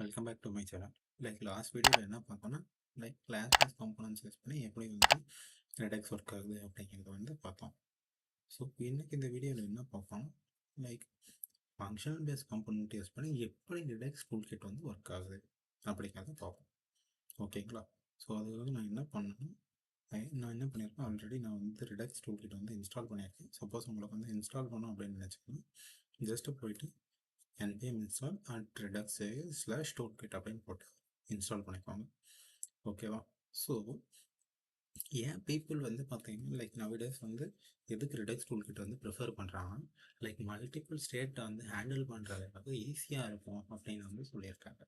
Welcome back to my channel. Last வீடியோவில் என்ன பார்த்தோம்னா கிளாஸ் பேஸ் காம்பனன்ட்ஸ் யூஸ் பண்ணி எப்படி வந்து ரெடெக்ஸ் ஒர்க் ஆகுது அப்படிங்கிறத வந்து பார்த்தோம். ஸோ இன்னைக்கு இந்த வீடியோவில் என்ன பார்ப்போம், like functional base component use பண்ணி எப்படி ரெடெக்ஸ் டூல் கிட் வந்து ஒர்க் ஆகுது அப்படிங்கிறத பார்ப்போம். ஓகேங்களா? ஸோ அதுக்காக நான் என்ன பண்ணணும், நான் என்ன பண்ணியிருக்கேன், ஆல்ரெடி நான் வந்து ரெடெக்ஸ் டூல் கிட் வந்து இன்ஸ்டால் பண்ணியிருக்கேன். சப்போஸ் உங்களுக்கு வந்து இன்ஸ்டால் பண்ணணும் அப்படின்னு நினச்சிக்கணும், ஜஸ்ட்டு போயிட்டு npm install /toolkit அப்படின்னு போட்டு இன்ஸ்டால் பண்ணிக்கோங்க. ஓகேவா? ஸோ ஏன் பீப்புள் வந்து பார்த்தீங்கன்னா நவடேஸ் வந்து எதுக்கு ரெடெக்ஸ் டூல்கிட் வந்து ப்ரிஃபர் பண்ணுறாங்கன்னா, மல்டிபிள் ஸ்டேட்டை வந்து ஹேண்டில் பண்ணுறதுக்காக ஈஸியாக இருக்கும் அப்படின்னு வந்து சொல்லியிருக்காங்க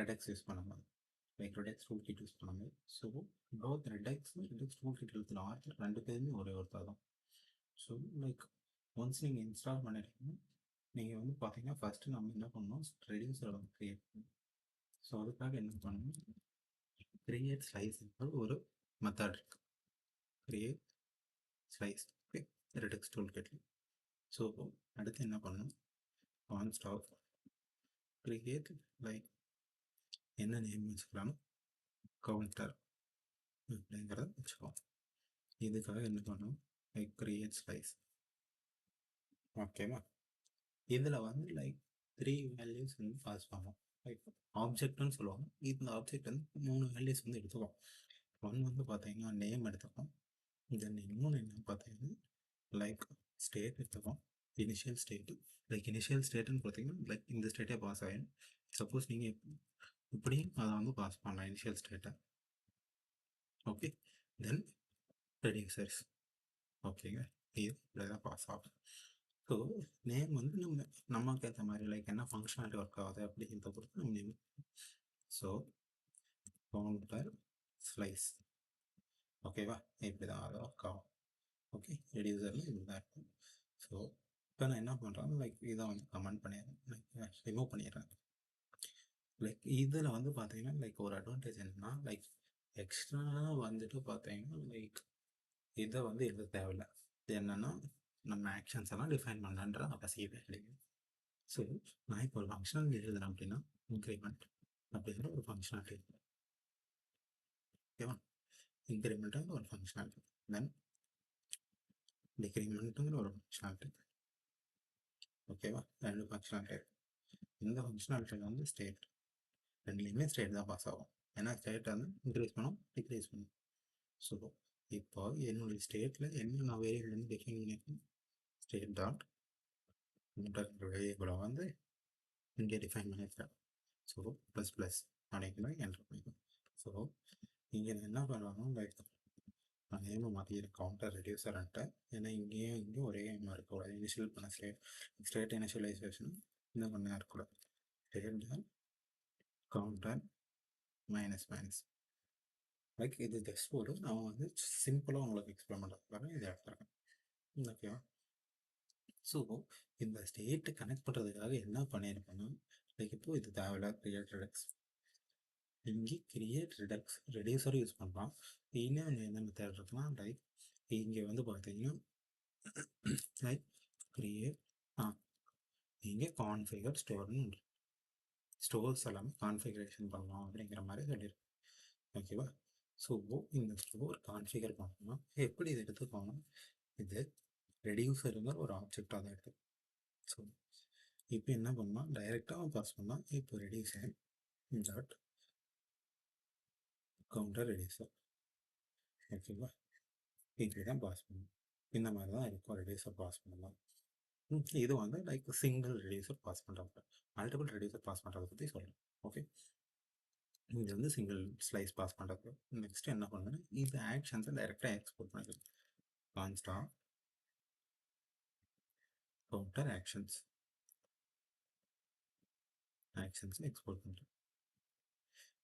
ரெடெக்ஸ் யூஸ் பண்ணும்போது, ரெடெக்ஸ் டூல்கிட் யூஸ் பண்ணும்போது. ஸோ போத் ரெடெக்ஸ் டூல்கிட் எழுத்துல ஆர்த்தர் ரெண்டு பேருமே ஒரே ஒருத்தர் தான். ஸோ ஒன்ஸ் நீங்கள் இன்ஸ்டால் பண்ணிட்டீங்கன்னா நீங்கள் வந்து பார்த்தீங்கன்னா ஃபஸ்ட்டு நம்ம என்ன பண்ணணும், ரெடியூசரை வந்து க்ரியேட் பண்ணணும். ஸோ அதுக்காக என்ன பண்ணணும், கிரியேட் ஸ்லைஸ் ஒரு மெத்தட் இருக்கு. Create slice Redux toolkit. So அடுத்து என்ன பண்ணணும், கான்ஸ்ட் ஆஃப் கிரியேட் என்ன நேம் வச்சுக்கலாம், கவுண்டர் அப்படிங்கிறத வச்சுக்கோம். இதுக்காக என்ன பண்ணணும், கிரியேட் ஸ்லைஸ். ஓகேவா? இதில் வந்து 3 வேல்யூஸ் வந்து பாஸ் பண்ணுவோம். ஆப்ஜெக்ட்னு சொல்லுவாங்க. இந்த ஆப்ஜெக்ட் வந்து 3 வேல்யூஸ் வந்து எடுத்துக்கோம். ஒன் வந்து பார்த்தீங்கன்னா நேம் எடுத்துக்கோம். தென் இன்னொன்று என்ன பார்த்தீங்கன்னா ஸ்டேட் எடுத்துக்கோம். Initial state. இனிஷியல் ஸ்டேட்டுன்னு பார்த்தீங்கன்னா இந்த ஸ்டேட்டே பாஸ் ஆகிடும். சப்போஸ் நீங்கள் இப்படியும் அதை வந்து பாஸ் பண்ணலாம் இனிஷியல் ஸ்டேட்டை. ஓகே, தென் ரெடியூசர்ஸ். ஓகேங்க, இது இப்படிதான் பாஸ் ஆகும். ஸோ நேம் வந்து நமக்கு ஏற்ற மாதிரி என்ன ஃபங்க்ஷனாலிட்டி ஒர்க் ஆகுது அப்படிங்கிறத பொறுத்து நம்ம நேம். So counter slice. ஓகேவா? இப்படி தான் அது ஒர்க் ஆகும். ஓகே, ரெடியூசரில் இப்படி தான் இருக்கும். ஸோ இப்போ நான் என்ன பண்ணுறேன், இதை வந்து கமெண்ட் பண்ணிடுறேன், ரிமூவ் பண்ணிடுறேன். இதில் வந்து பார்த்தீங்கன்னா ஒரு அட்வான்டேஜ் என்னன்னா, எக்ஸ்ட்ரா வந்துட்டு பார்த்தீங்கன்னா இதை வந்து எழுத தேவையில்லை. இது என்னென்னா நம்ம ஆக்ஷன்ஸ் எல்லாம் டிஃபைன் பண்ணன்ற அவசியமே கிடையாது. ஸோ நான் இப்போ ஒரு ஃபங்க்ஷனல் எழுதுறேன் அப்படின்னா இன்க்ரிமெண்ட் அப்படிங்கிற ஒரு ஃபங்க்ஷனாலிட்டி. ஓகேவா? இன்க்ரிமெண்ட்டுங்கிற ஒரு ஃபங்க்ஷனாலிட்டி, தென் டிக்ரிமெண்ட்டுங்கிற ஒரு ஃபங்க்ஷனாலிட்டி. ஓகேவா? ரெண்டு ஃபங்க்ஷனாலிட்டி. இந்த ஃபங்க்ஷனாலிட்டியில் வந்து ஸ்டேட் ரெண்டுலேயுமே ஸ்டேட் தான் பாஸ் ஆகும். ஏன்னா ஸ்டேட் வந்து இன்க்ரீஸ் பண்ணும், டிக்ரீஸ் பண்ணும். ஸோ இப்போ என்னுடைய ஸ்டேட்டில் என்ன நான் வேரியபிள் வந்து டிஃபைன் பண்ணியிருக்கேன், ஸ்டேட் டாட் வேரியபிளை வந்து இங்கே டிஃபைன் பண்ணியிருக்கேன். ஸோ ப்ளஸ் ப்ளஸ் அப்படிங்கிற என்ட்ரு பண்ணிக்கலாம். ஸோ இங்கே என்ன பண்ணணும், நான் நேமை மாற்றிக்கிறேன் கவுண்டர் ரெடியூசர்ன்ட்டு. ஏன்னா இங்கேயும் ஒரே நேமாக இருக்கக்கூடாது. இனிஷியல் பண்ண ஸ்டேட் இனிஷியலைசேஷன் இந்த பண்ண இருக்கக்கூடாது. State counter minus minus. இது ஜஸ்ட் ஒரு நான் வந்து சிம்பிளாக உங்களுக்கு எக்ஸ்பிளைன் பண்ணுறதுக்காக இதை எடுத்துருக்கேன். ஓகேவா? ஸோ இந்த ஸ்டேட்டை கனெக்ட் பண்ணுறதுக்காக என்ன பண்ணியிருக்கேன்னா, இப்போ இது தேவையில்ல கிரியேட் ரெடக்ஸ். இங்கே கிரியேட் ரெடியூசர் யூஸ் பண்ணலாம். இன்னும் என்ன மெத்தட் இருக்குன்னா, இங்கே வந்து பார்த்தீங்கன்னா கிரியேட் இங்கே கான்ஃபிகர் ஸ்டோர்னு ஸ்டோர்ஸ் எல்லாமே கான்ஃபிகரேஷன் பண்ணலாம் அப்படிங்கிற மாதிரி சொல்லியிருக்கு. ஓகேவா? ஸோ இந்த ஸ்டோர் கான்ஃபிகர் பண்ணலாம். எப்படி இதை எடுத்துக்கோங்க, இது ரெடியூசருங்கிற ஒரு ஆப்ஜெக்டாக தான் எடுத்து. ஸோ இப்போ என்ன பண்ணலாம், டைரெக்டாக பாஸ் பண்ணலாம். இப்போ ரெடியூசர் டாட் கவுண்டர் ரெடியூசர். ஓகேவா? இப்படி தான் பாஸ் பண்ணணும். இந்த மாதிரி தான் இருக்கும் ரெடியூசர் பாஸ் பண்ணலாம். இது வந்து சிங்கிள் ரெடியூசர் பாஸ் பண்ணுறாங்க. மல்டிபிள் ரெடியூசர் பாஸ் பண்ணுறதை பற்றி சொல்கிறேன். ஓகே, இது வந்து சிங்கிள் ஸ்லைஸ் பாஸ் பண்ணுறது. நெக்ஸ்ட் என்ன பண்ணுறேன், இந்த ஆக்ஷன்ஸை டைரெக்டாக எக்ஸ்போர்ட் பண்ணிக்கலாம். கான்ஸ்ட் ஆஃப் கவுண்டர் ஆக்ஷன்ஸ் எக்ஸ்போர்ட் பண்ணுறேன்.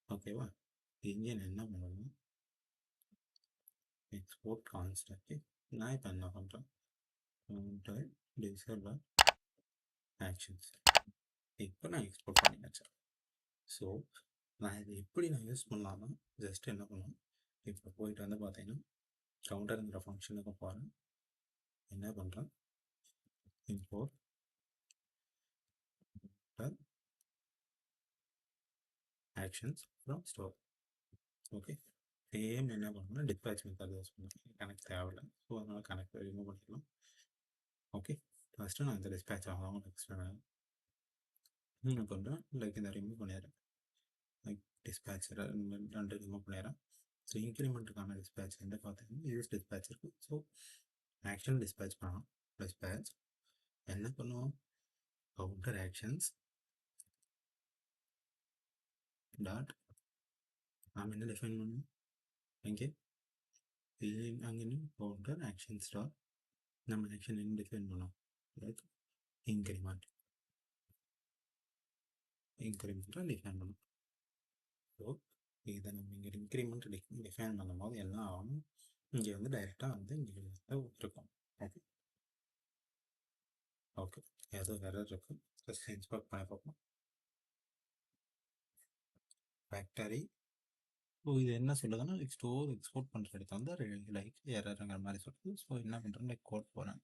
ஓகேவா? இங்கே என்ன பண்ணணும், எக்ஸ்போர்ட் கான்ஸ்டாக நான் இப்போ என்ன பண்ணுறேன், கவுண்டர் டிவிசர் ஆக்ஷன்ஸ் இப்போ நான் எக்ஸ்போர்ட் பண்ணி வச்சேன். ஸோ நான் இது எப்படி நான் யூஸ் பண்ணலாம்னா, ஜஸ்ட் என்ன பண்ணுவேன், இப்போ போயிட்டு வந்து பார்த்தீங்கன்னா கவுண்டருங்கிற ஃபங்க்ஷனுக்கு போகிறேன். என்ன பண்ணுறேன், import actions from store. Okay, same என்ன பண்ணணும்னா டிஸ்பேச் மெத்தட் யூஸ் பண்ணணும். கனெக்ட் தேவையில்லை, ஸோ அதனால் கனெக்ட் ரிமூவ் பண்ணிக்கலாம். ஓகே, ஃபஸ்ட்டு நான் இந்த டிஸ்பேச் ஆகாமல் நெக்ஸ்ட் என்ன பண்ணுறேன், லைக் இந்த ரிமூவ் பண்ணிடுறேன். லைக் டிஸ்பேச்சர் ரெண்டு ரிமூவ் பண்ணிடுறேன். ஸோ இன்க்ரிமெண்ட்டுக்கான டிஸ்பேச் வந்து பார்த்தீங்கன்னா யூஸ் டிஸ்பேச் இருக்குது. ஸோ ஆக்ஷன் டிஸ்பேச் பண்ணலாம். டிஸ்பேச் என்ன பண்ணுவோம், கவுண்டர் ஆக்ஷன்ஸ் டாட் நாம் என்ன டிஃபைன் பண்ணணும் இங்கே அங்கே கவுண்டர் ஆக்ஷன்ஸ் டாட் நம்ம ஆக்ஷன் என்ன டிஃபைன் பண்ணோம், லைக் இன்க்ரிமெண்ட்டாக டிஃபைன் பண்ணணும். ஸோ இதை நம்ம இங்கே இன்க்ரிமெண்ட் டிஃபைன் பண்ணும்போது என்ன ஆகும், இங்கே வந்து டைரெக்டாக வந்து இங்கே இருக்கும். ஓகே ஓகே, ஏதோ எரர் இருக்குது, ஜஸ்ட் இன்ஸ்பெக்ட் பண்ணி பார்ப்போம். ஃபேக்டரி, ஸோ இது என்ன சொல்லுதுன்னா ஸ்டோர் எக்ஸ்போர்ட் பண்ணுற இடத்துல வந்து லைக் எரருங்கிற மாதிரி சொல்லுது. ஸோ என்ன பண்ணுறேன், லைக் கோட் போகிறேன்.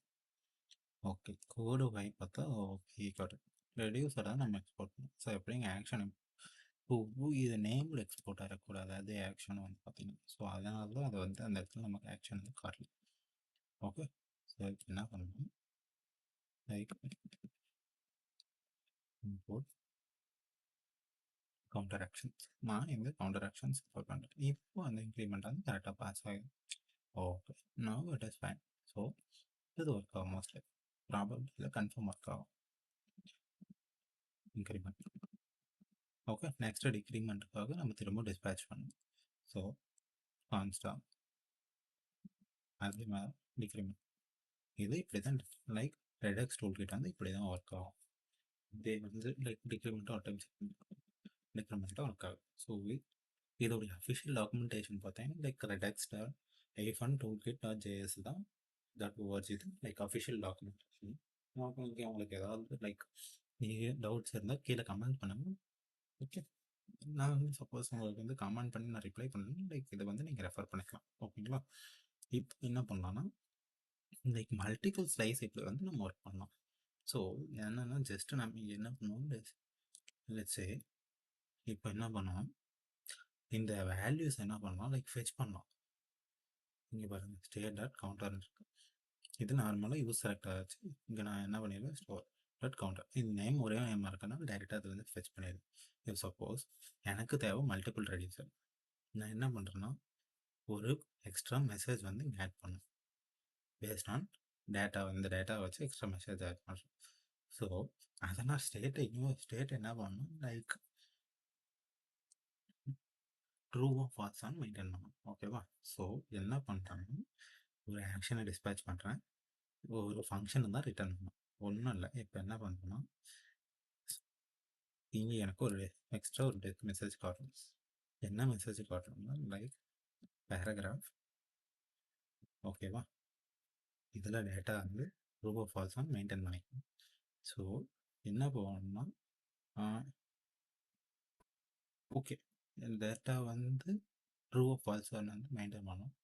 ஓகே, கோடு வாங்கி பார்த்தா ஓகே கோடு ரெடியூஸராக நம்ம எக்ஸ்போர்ட் பண்ணோம். ஸோ எப்படிங்க ஆக்ஷன் இது நேமில் எக்ஸ்போர்ட் ஆகக்கூடாது, அதே ஆக்ஷன் வந்து பார்த்தீங்கன்னா. ஸோ அதனால தான் அது வந்து அந்த இடத்துல நமக்கு ஆக்ஷன் வந்து காட்டல. ஓகே, ஸோ அதுக்கு என்ன பண்ணணும், லைக் இம்போர்ட் கவுண்டர் ஆக்ஷன்ஸ். நான் இந்த கவுண்டர் ஆக்ஷன்ஸ் எக்ஸ்போர்ட் பண்ணுறேன். இப்போ அந்த இன்க்ரிமெண்ட் வந்து கரெக்டாக பாஸ் ஆகும். Okay, now it is fine. So இது ஒர்க் ஆகும், மோஸ்ட்லி ப்ராப்ளம் இல்லை, கன்ஃபார்ம் ஒர்க் ஆகும் இன்க்ரிமெண்ட். ஓகே, நெக்ஸ்ட் டிக்ரிமெண்ட்டுக்காக நம்ம திரும்ப டிஸ்பேச் பண்ணணும். ஸோ கான்ஸ்டா அதே மாதிரி டிக்ரிமெண்ட் இது இப்படி தான் லைக் ரெடக்ஸ் டூல் கிட்ட வந்து இப்படி தான் ஒர்க் ஆகும். இதே வந்து லைக் டிக்ரிமெண்ட்டும் அட்டம் டிக்ரிமெண்ட்டும் ஒர்க் ஆகும். ஸோ இதோடைய அஃபிஷியல் டாக்குமெண்டேஷன் பார்த்தீங்கன்னா like Redux dot hyphen toolkit dot JS தான் .org இது லைக் அஃபிஷியல் டாக்குமெண்டேஷன். உங்களுக்கு ஏதாவது லைக் நீங்கள் டவுட்ஸ் இருந்தால் கீழே கமெண்ட் பண்ணுங்கள். ஓகே, நான் வந்து சப்போஸ் உங்களுக்கு வந்து கமெண்ட் பண்ணி நான் ரிப்ளை பண்ணணும், லைக் இதை வந்து நீங்கள் ரெஃபர் பண்ணிக்கலாம். ஓகேங்களா, இப்போ என்ன பண்ணலாம்னா லைக் மல்டிபிள் ஸ்லைஸ் இப்படி வந்து நம்ம ஒர்க் பண்ணலாம். ஸோ என்னென்னா ஜஸ்ட் நம்ம என்ன பண்ணுவோம், லெட்ஸே இப்போ என்ன பண்ணுவோம், இந்த வேல்யூஸ் என்ன பண்ணலாம், லைக் ஃபெச் பண்ணலாம். இங்கே பாருங்கள் ஸ்டேட் டாட் கவுண்டர் இருக்கு, இது நார்மலாக யூஸ் செலக்ட் ஆச்சு. இங்கே நான் என்ன பண்ணிடுவேன், ஸ்டோர் டாட் கவுண்டர், இது நேம் ஒரே நேமாக இருக்கனால டைரெக்டாக அது வந்து ஃபெச் பண்ணிடுது. இப்போ சப்போஸ் எனக்கு தேவை மல்டிபிள் ரெடியூசர், நான் என்ன பண்ணுறேன்னா ஒரு எக்ஸ்ட்ரா மெசேஜ் வந்து இங்கே ஆட் பண்ணும் பேஸ்ட் ஆன் டேட்டா, இந்த டேட்டாவை வச்சு எக்ஸ்ட்ரா மெசேஜ் ஆட் பண்ணுறேன். ஸோ அதெல்லாம் ஸ்டேட் என்ன பண்ணணும், லைக் ட்ரூவோ ஃபால்ஸான்னு மெயின்டைன் பண்ணணும். ஓகேவா, ஸோ என்ன பண்ணுறேன்னா ஒரு ஆக்ஷனை டிஸ்பேச் பண்ணுறேன், ஒரு ஃபங்க்ஷன் தான் ரிட்டர்ன் பண்ணணும், ஒன்றும் இல்லை. இப்போ என்ன பண்ணுறேன்னா இங்கே எனக்கு ஒரு எக்ஸ்ட்ரா ஒரு மெசேஜ் காட்டணும். என்ன மெசேஜ் காட்டணும்னா லைக் பேராகிராஃப். ஓகேவா, இதில் டேட்டா வந்து ட்ரூவோ ஃபால்ஸான்னு மெயின்டைன் பண்ணிக்கணும். ஸோ என்ன போகணும்னா ஓகே, டேட்டா வந்து ட்ரூ ஃபால்ஸான்னு வந்து மெயின்டைன் பண்ணணும்.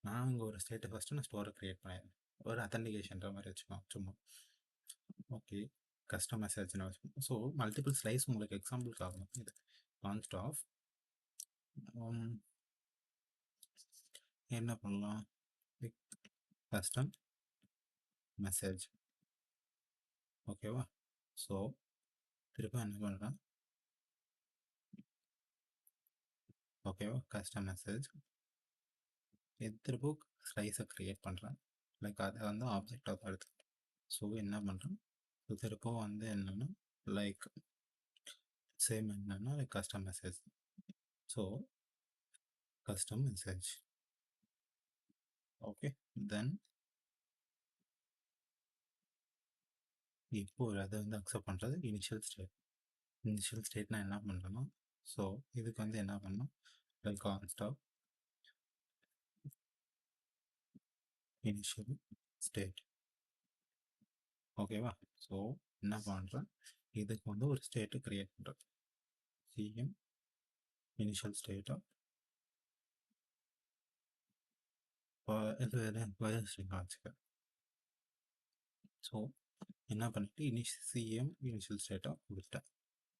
நான் இங்கே ஒரு ஸ்டேட்டை ஃபஸ்ட்டு நான் ஸ்டோரை க்ரியேட் பண்ணிடுறேன், ஒரு அத்தன்டிகேஷன்ற மாதிரி வச்சுக்கோங்க சும்மா. ஓகே, கஸ்டம் மெசேஜ்னு வச்சுக்கோங்க. ஸோ மல்டிபிள் ஸ்லைஸ் உங்களுக்கு எக்ஸாம்பிளுக்கு ஆகணும். இது கான்ஸ்ட் ஆஃப் என்ன பண்ணலாம், கஸ்டம் மெசேஜ். ஓகேவா, ஸோ திரும்ப என்ன பண்ணுறேன், ஓகேவா கஸ்டம் மெசேஜ் திரும்ப ஸ்லைஸை க்ரியேட் பண்ணுறேன், லைக் அதை வந்து ஆப்ஜெக்டாக தான் எடுத்து. ஸோ என்ன பண்ணுறேன், திரும்ப வந்து என்னென்னா லைக் சேம் என்னென்னா like custom message. So custom message. Okay, then இப்போ அதை வந்து அக்செப்ட் பண்ணுறது இனிஷியல் ஸ்டேட். இனிஷியல் ஸ்டேட் நான் என்ன பண்ணுறேன்னா, ஸோ இதுக்கு வந்து என்ன பண்ணணும், like const of initial state. ஓகேவா, ஸோ என்ன பண்ணுறேன், இதுக்கு வந்து ஒரு ஸ்டேட்டு க்ரியேட் பண்ணுறேன், சிஎம் இனிஷியல் ஸ்டேட்டாக வச்சுக்க. ஸோ என்ன பண்ணிட்டு சிஎம் இனிஷியல் ஸ்டேட்டாக கொடுத்துட்டேன்.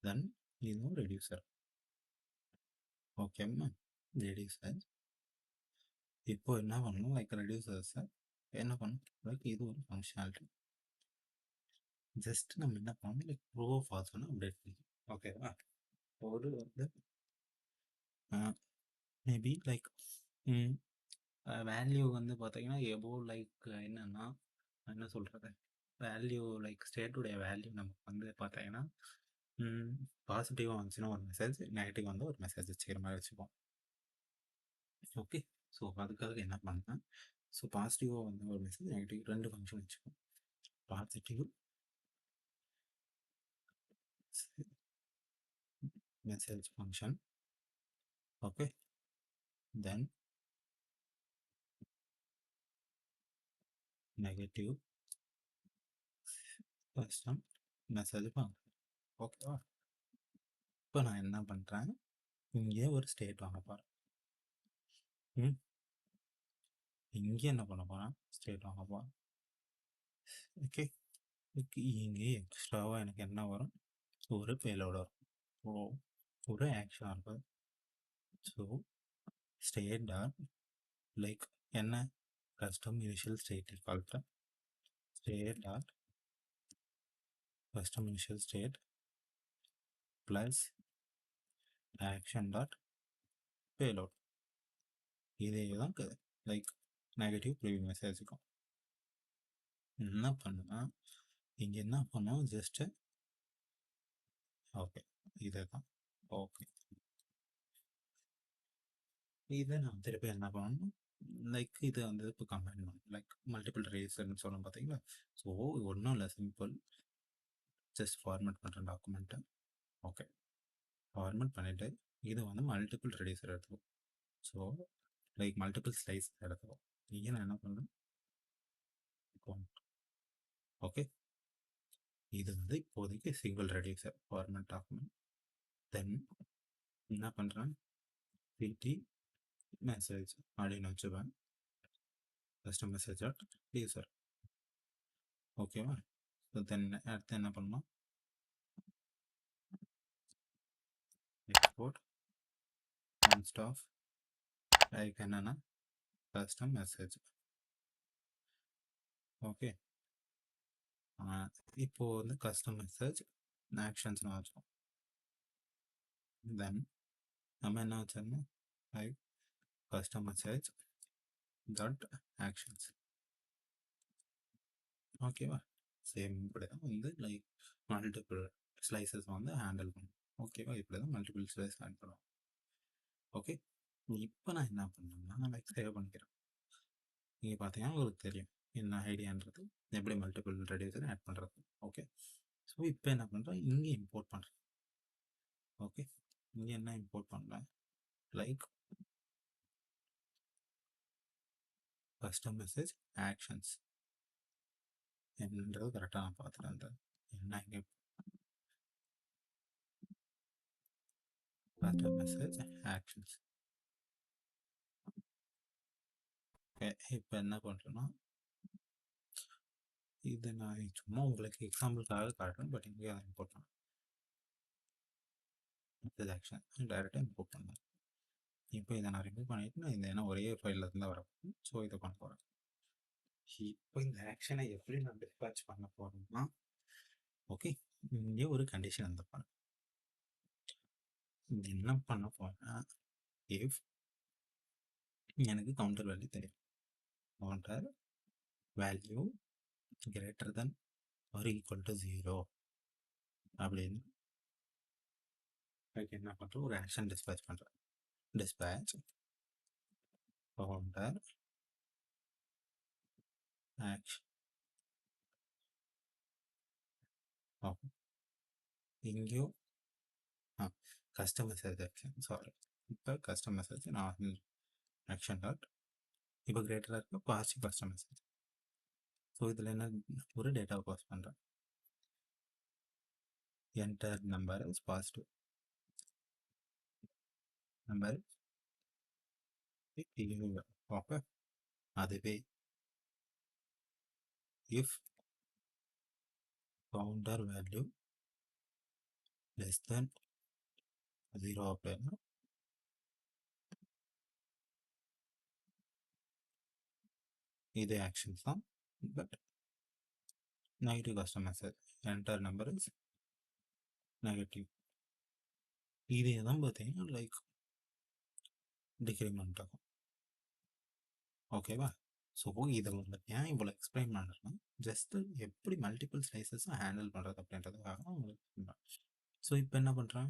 தென் இதுவும் ரெடியூசர். ஓகேம்மா, ரெடியூசர். இப்போ என்ன பண்ணணும், லைக் ரெடியூசர்ஸை என்ன பண்ணணும், லைக் இது ஒரு ஃபங்க்ஷனாலிட்டி. ஜஸ்ட் நம்ம என்ன பண்ணணும், லைக் ட்ரூ ஃபால்ஸ்னு அப்டேட் பண்ணணும். ஓகேவா? ஒரு வந்து மேபி லைக் வேல்யூ வந்து பார்த்தீங்கன்னா எபோ லைக் என்னன்னா என்ன சொல்கிறது, வேல்யூ லைக் ஸ்டேட்டுடைய வேல்யூ நமக்கு வந்து பார்த்தீங்கன்னா பாசிட்டிவாக வந்துச்சுன்னா ஒரு மெசேஜ், நெகட்டிவ் வந்து ஒரு மெசேஜ் வச்சுக்கிற மாதிரி வச்சுப்போம். ஓகே, ஸோ அதுக்காக என்ன பண்ணேன், ஸோ பாசிட்டிவாக வந்து ஒரு மெசேஜ், நெகட்டிவ் ரெண்டு ஃபங்க்ஷன் வச்சுப்போம். Positive message function. ஓகே, தென் நெகட்டிவ் கஸ்டம் மெசேஜ் ஃபங்க்ஷன். ஓகேவா? இப்போ நான் என்ன பண்ணுறேன், இங்கே ஒரு ஸ்டேட் வாங்க போகிறேன். இங்கே என்ன பண்ண போகிறேன், ஸ்டேட் வாங்க போகிறேன். ஓகே, இங்கே எக்ஸ்ட்ராவாக எனக்கு என்ன வரும், ஒரு பேலோட வரும். ஸோ ஒரு ஆக்ஷன் இருக்கும். ஸோ ஸ்டேட் டாட் லைக் என்ன, custom initial state equal to state dot custom initial state plus action dot payload. இதே தான் லைக் நெகட்டிவ் ப்ரீவியூ மெசேஜுக்கும் என்ன பண்ணுன்னா, இங்கே என்ன பண்ணோம், ஜஸ்ட்டு ஓகே இதே தான். ஓகே, இதை நான் திருப்பி என்ன பண்ணணும், லைக் இது வந்து இப்போ கம்பைன் பண்ணணும், லைக் மல்டிபிள் ரீசன் சொல்லணும் பார்த்தீங்களா. ஸோ ஒன்றும் இல்லை, சிம்பிள், ஜஸ்ட் ஃபார்மேட் பண்ணுறேன் டாக்குமெண்ட்டை. ஓகே, ஃபார்மேட் பண்ணிவிட்டு இது வந்து மல்டிபிள் ரெடியூசர் எடுத்துக்கும். ஸோ லைக் மல்டிபிள் ஸ்லைஸ் எடுத்துக்கும். நீங்கள் நான் என்ன பண்ணுறேன், ஓகே, இது வந்து இப்போதைக்கு சிங்கிள் ரெடியூசர் ஃபார்மேட் டாக்குமெண்ட். தென் என்ன பண்ணுறேன், பிடி மெசேஜ் அப்படின்னு வச்சுப்பேன், கஸ்டம் மெசேஜ் டாட் ரெடியூசர். ஓகேவா? ஸோ தென் அடுத்து என்ன பண்ணணும், எக்ஸ்போர்ட் கான்ஸ்ட் ஆஃப் லைக் என்னன்னா கஸ்டம் மெசேஜ். ஓகே, இப்போ வந்து கஸ்டம் மெசேஜ் ஆக்ஷன்ஸ்னு வச்சோம். தென் நம்ம என்ன வச்சோம்னா like custom message dot actions. ஓகேவா? சேம் இப்படி தான் வந்து லைக் மல்டிபிள் ஸ்லைசஸ் வந்து ஹேண்டில் பண்ணும். ஓகேவா? இப்படி தான் மல்டிபிள் ஸ்லைஸ் ஹேண்டில் பண்ணும். ஓகே, இப்போ நான் என்ன பண்ணேன்னா லைக் சேவ் பண்ணிக்கிறேன். நீங்கள் பார்த்தீங்கன்னா உங்களுக்கு தெரியும் என்ன ஐடியான்றது, எப்படி மல்டிபிள் ரெடியூசர் ஆட் பண்ணுறது. ஓகே, ஸோ இப்போ என்ன பண்ணுறேன், இங்கே இம்போர்ட் பண்ணுறேன். ஓகே, இங்கே என்ன இம்போர்ட் பண்ணேன், லைக் கஸ்டம் மெசேஜ் ஆக்ஷன்ஸ் என்னன்றது கரெக்டாக நான் பார்த்துட்டேன். என்ன இங்கே கஸ்டம் மெசேஜ் ஆக்ஷன்ஸ். ஓகே, இப்போ என்ன பண்ணுறேன்னா, இது நான் சும்மா உங்களுக்கு எக்ஸாம்பிளுக்காக காட்டுறேன், பட் இங்கே இம்போர்ட் பண்ணேன் மெசேஜ் ஆக்ஷன், டைரெக்டாக இம்போர்ட் பண்ணேன். இப்போ இதை நான் ரிமூவ் பண்ணிவிட்டு நான் இந்த ஏன்னா ஒரே ஃபைலில் இருந்து வரப்போ, ஸோ இதை பண்ண போகிறேன். இப்போ இந்த ஆக்ஷனை எப்படி நான் டிஸ்பேட்ச் பண்ண போகிறேன்னா, ஓகே, இங்கே ஒரு கண்டிஷன் வந்துருப்பாங்க. என்ன பண்ண போகிறேன்னா, இஃப் எனக்கு கவுண்டர் வேல்யூ தெரியும், counter value greater than or equal to 0 அப்படின்னு அதுக்கு என்ன பண்ணுறோம், ஒரு ஆக்ஷன் டிஸ்பேட்ச் பண்ணுறேன். Dispatch counter action. இங்கேயும் கஸ்டம் மெசேஜ் ஆக்ஷன், சாரி, இப்போ கஸ்டம் மெசேஜ் நான் ஆக்ஷன் டாட் இப்போ கிரேட்டராக இருக்க பாசிட்டிவ் கஸ்டம் மெசேஜ். ஸோ இதில் என்ன, ஒரு டேட்டாவை பாஸ் பண்ணுறேன், enter number is positive, number okay. அதுவே if counter value less then 0 அப்படின்னா இதே ஆக்ஷன்ஸ் தான், but negative custom message. Enter number is negative. இதே தான் பார்த்தீங்கன்னா லைக் டிக்ரிமெண்ட் ஆகும். ஓகேவா? ஸோ இதை உங்களுக்கு ஏன் இவ்வளோ எக்ஸ்பிளைன் பண்ணுறேன்னா, ஜஸ்ட்டு எப்படி மல்டிபிள் ஸ்லைசஸை ஹேண்டில் பண்ணுறது அப்படின்றதுக்காக உங்களுக்கு. ஸோ இப்போ என்ன பண்ணுறேன்,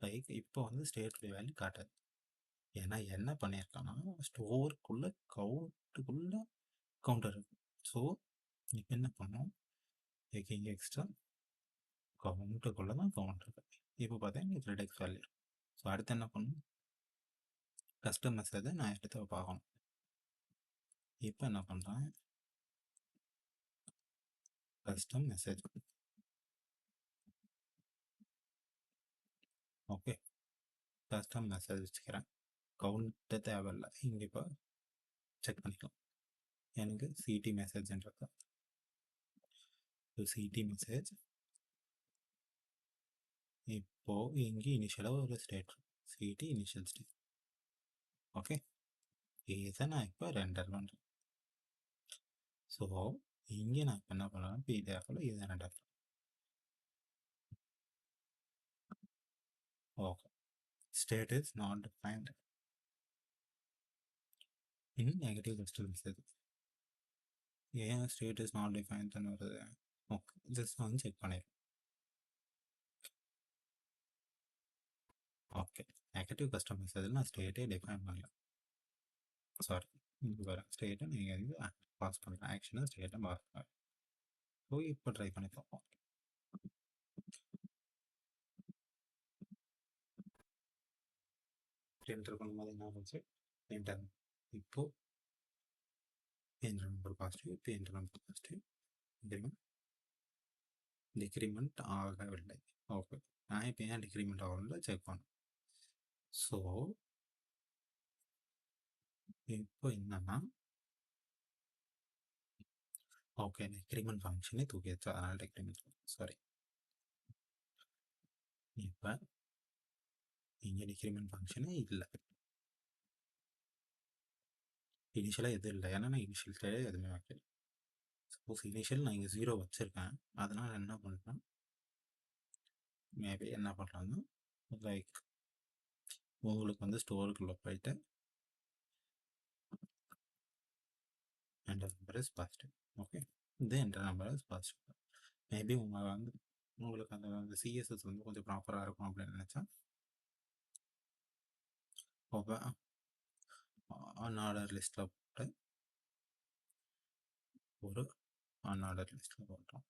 லைக் இப்போ வந்து ஸ்டேட்டுடைய வேல்யூ காட்டாது. ஏன்னா என்ன பண்ணியிருக்கான்னா, ஸ்டோருக்குள்ளே கவுண்டர் இருக்கு. ஸோ இப்போ என்ன பண்ணோம், இங்கே எக்ஸ்ட்ரா கவுண்டருக்குள்ளே தான் கவுண்டர் இருக்கு. இப்போ பார்த்தீங்கன்னா த்ரெட் வேல்யூ. ஸோ அடுத்து என்ன பண்ணணும், கஸ்டம் மெசேஜை நான் எடுத்து பார்க்கணும். இப்போ என்ன பண்ணுறேன், custom message. Okay, custom message வச்சுக்கிறேன். கவுண்ட்டு தேவையில்லை. இங்கே இப்போ செக் பண்ணிக்கலாம். எனக்கு சிடி மெசேஜ்ன்றது, சிடி மெசேஜ். இப்போது இங்கே இனிஷியலாக ஒரு state, CD initial state. Okay, இதை நான் இப்போ ரெண்டர் பண்ணுறேன். ஸோ இங்கே நான் இப்போ என்ன பண்ணுறேன், பிடிஎஃப்ல இதை render. Okay, state is not defined in negative custom message. ஏன் ஸ்டேட் இஸ் நாட் டிஃபைன்ட்னு வருது? ஓகே, ஜஸ்ட் வந்து செக் பண்ணிடுறேன். ஓகே, நெகட்டிவ் கஸ்டம் மெசேஜில் நான் ஸ்டேட்டே டிஃபைன் பண்ணல. சாரி, இங்கே வர ஸ்டேட்டை நீங்கள் வந்து பாஸ் பண்ணுறேன், ஆக்ஷனை ஸ்டேட்டை பாஸ் பண்ணுறேன். ஸோ இப்போ ட்ரை பண்ணி பார்ப்போம். என்டர் பண்ணும்போது என்ன ஆச்சு, என்டர். இப்போ என்டர் நம்பர் பாசிட்டிவ், இப்போ என்டர் நம்பர் பாசிட்டிவ். டிக்ரிமெண்ட் ஆகவில்லை. ஓகே, நான் இப்போ ஏன் டிக்ரிமெண்ட் ஆகவில்லை செக் பண்ணேன். ஸோ இப்போ என்னன்னா, ஓகே டிக்ரிமெண்ட் ஃபங்க்ஷனே தூக்கியாச்சு, அதனால் டிக்ரிமெண்ட். சாரி, இப்போ இங்கே டிக்ரிமெண்ட் ஃபங்க்ஷனே இல்லை, இனிஷியலாக எதுவும் இல்லை. ஏன்னா நான் இனிஷியல் ஸ்டேஜே எதுவுமே வைக்கல. சப்போஸ் இனிஷியல் நான் இங்கே 0 வச்சுருக்கேன், அதனால் என்ன பண்ணுறேன், மேபி என்ன பண்ணுறாங்கன்னா லைக் உங்களுக்கு வந்து ஸ்டோருக்குள்ளே போயிட்டு enter number is positive. Okay, இது enter number is positive. Maybe உங்களுக்கு அந்த சிஎஸ்எஸ் வந்து கொஞ்சம் ப்ராப்பராக இருக்கும் அப்படின்னு நினச்சா ஓகே, அன்ஆர்டர் லிஸ்ட்டில் போட்டு ஒரு அன்ஆர்டர் லிஸ்ட்டில் போட்டோம்.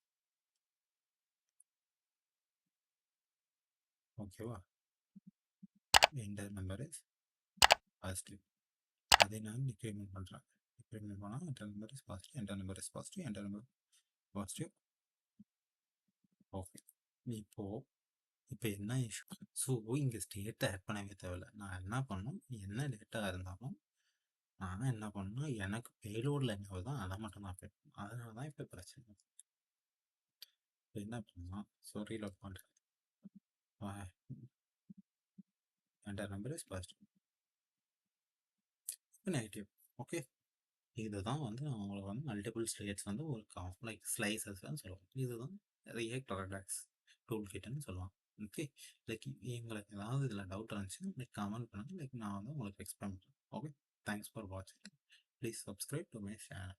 ஓகேவா, என்டர் நம்பர் இஸ் பாசிட்டிவ். அதை நான் டிக்ரிமெண்ட் பண்ணுறேன். டிக்ரிமெண்ட் பண்ணால் enter number is positive, enter number is positive, enter number positive. Okay, இப்போ என்ன இஷ்யூ, ஸோ இங்கே ஸ்டேட்டை ஆட் பண்ணவே தேவையில்லை. நான் என்ன பண்ணணும், என்ன டேட்டாக இருந்தாலும் நான் என்ன பண்ணணும், எனக்கு பேலோடில் என்ன வருதோ அதை மட்டும் நான் அப்டேட் பண்ணணும். அதனால தான் இப்போ பிரச்சனை. இப்போ என்ன பண்ணலாம், ஸோ ரீலோட் பண்ணுறேன். Enter number is positive, negative. Okay, இதுதான் வந்து உங்களுக்கு வந்து மல்டிபிள் ஸ்டேட்ஸ் வந்து ஒரு லைக் ஸ்லைசஸ்ன்னு சொல்லுவோம். இதுதான் ரியாக்ட் ரெடாக்ஸ் டூல் கிட்னு சொல்லுவாங்க. ஓகே, லைக் எங்களுக்கு ஏதாவது இதில் டவுட் இருந்துச்சுன்னா லைக் கமெண்ட் பண்ணுங்கள், லைக் நான் வந்து உங்களுக்கு எக்ஸ்பிளைன் பண்ணுறேன். ஓகே, தேங்க்ஸ் ஃபார் வாட்சிங். Please subscribe to my channel.